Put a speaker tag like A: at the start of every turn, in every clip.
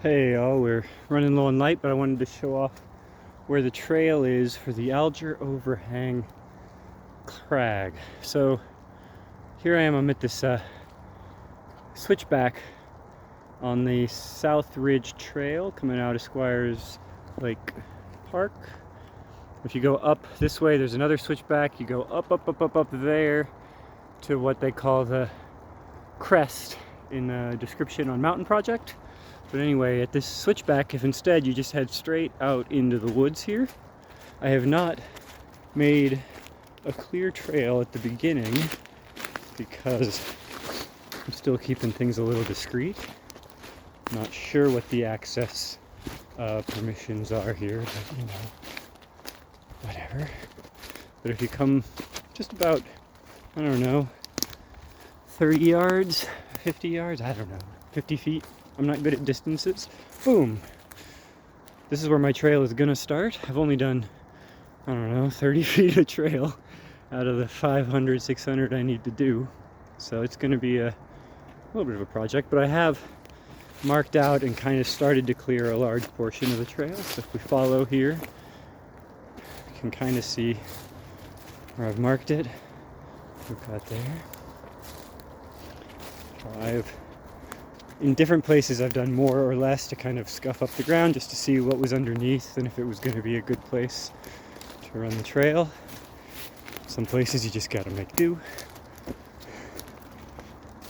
A: Hey y'all, we're running low on light, but I wanted to show off where the trail is for the Alger Overhang crag. So here I am, I'm at this switchback on the South Ridge Trail coming out of Squires Lake Park. If you go up this way, there's another switchback. You go up there to what they call the crest in the description on Mountain Project. But anyway, at this switchback, if instead you just head straight out into the woods here, I have not made a clear trail at the beginning because I'm still keeping things a little discreet. Not sure what the access permissions are here, but whatever. But if you come just about, I don't know, 30 yards, 50 yards, I don't know, 50 feet. I'm not good at distances. Boom! This is where my trail is gonna start. I've only done, I don't know, 30 feet of trail out of the 500, 600 I need to do. So it's gonna be a little bit of a project, but I have marked out and kind of started to clear a large portion of the trail. So if we follow here, you can kind of see where I've marked it. We've got there. In different places I've done more or less to kind of scuff up the ground just to see what was underneath and if it was going to be a good place to run the trail. Some places you just gotta make do.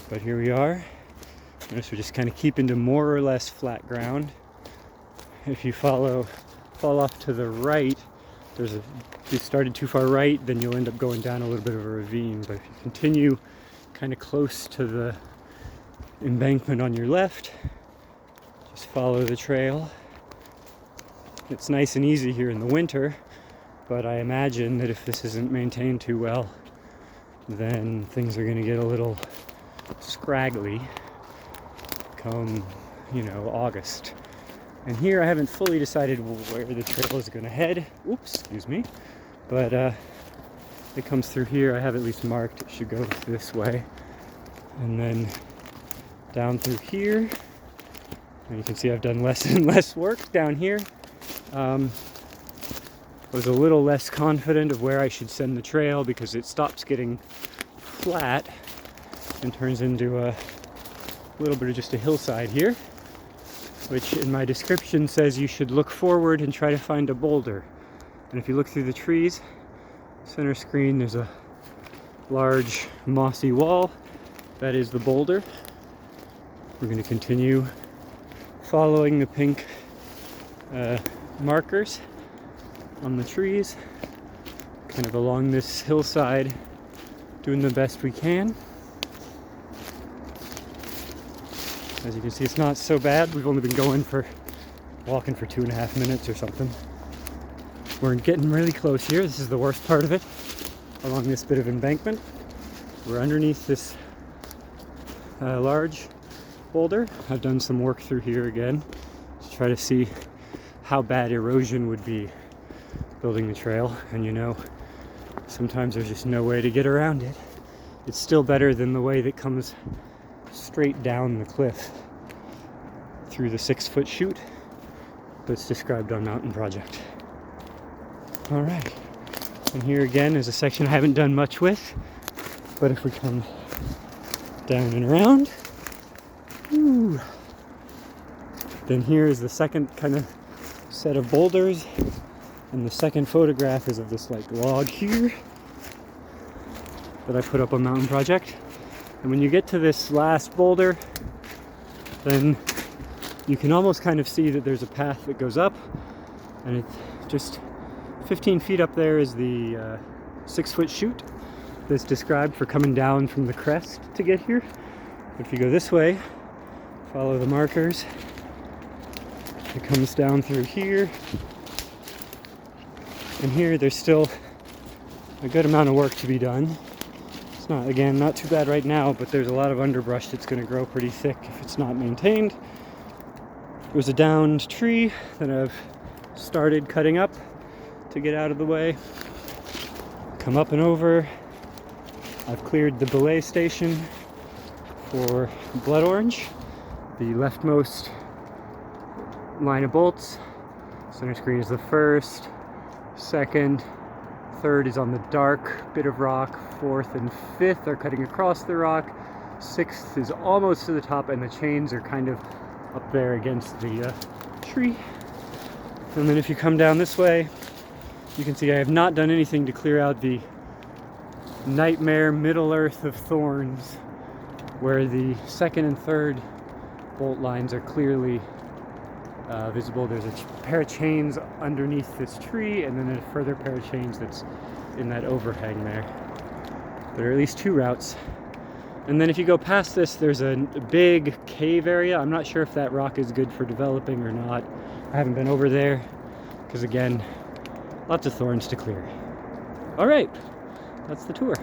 A: But here we are. Notice we're just kind of keeping to more or less flat ground. If you fall off to the right, if you started too far right, then you'll end up going down a little bit of a ravine. But if you continue kind of close to the embankment on your left, just follow the trail. It's nice and easy here in the winter, but I imagine that if this isn't maintained too well, then things are going to get a little scraggly come, August. And here I haven't fully decided where the trail is going to head. Oops, excuse me. But it comes through here. I have at least marked it should go this way. And then down through here, and you can see I've done less and less work down here. I was a little less confident of where I should send the trail because it stops getting flat and turns into a little bit of just a hillside here, which in my description says you should look forward and try to find a boulder. And if you look through the trees, center screen, there's a large mossy wall. That is the boulder. We're going to continue following the pink markers on the trees, kind of along this hillside, doing the best we can. As you can see, it's not so bad. We've only been walking for 2.5 minutes or something. We're getting really close here. This is the worst part of it, along this bit of embankment. We're underneath this large boulder. I've done some work through here again to try to see how bad erosion would be building the trail, and sometimes there's just no way to get around it. It's still better than the way that comes straight down the cliff through the 6-foot chute that's described on Mountain Project. Alright, and here again is a section I haven't done much with, but if we come down and around, then here is the second kind of set of boulders, and the second photograph is of this log here that I put up on Mountain Project. And when you get to this last boulder, then you can almost kind of see that there's a path that goes up, and it's just 15 feet up there is the 6-foot chute that's described for coming down from the crest to get here. If you go this way, follow the markers, it comes down through here, and here there's still a good amount of work to be done. It's not too bad right now, but there's a lot of underbrush that's going to grow pretty thick if it's not maintained. There's a downed tree that I've started cutting up to get out of the way. Come up and over. I've cleared the belay station for blood orange. The leftmost line of bolts. Center screen is the first, second, third is on the dark bit of rock, fourth and fifth are cutting across the rock, sixth is almost to the top, and the chains are kind of up there against the tree. And then if you come down this way, you can see I have not done anything to clear out the nightmare Middle Earth of thorns, where the second and third bolt lines are clearly visible. There's a pair of chains underneath this tree, and then a further pair of chains that's in that overhang there. There are at least two routes. And then if you go past this, there's a big cave area. I'm not sure if that rock is good for developing or not. I haven't been over there because, again, lots of thorns to clear. All right, that's the tour.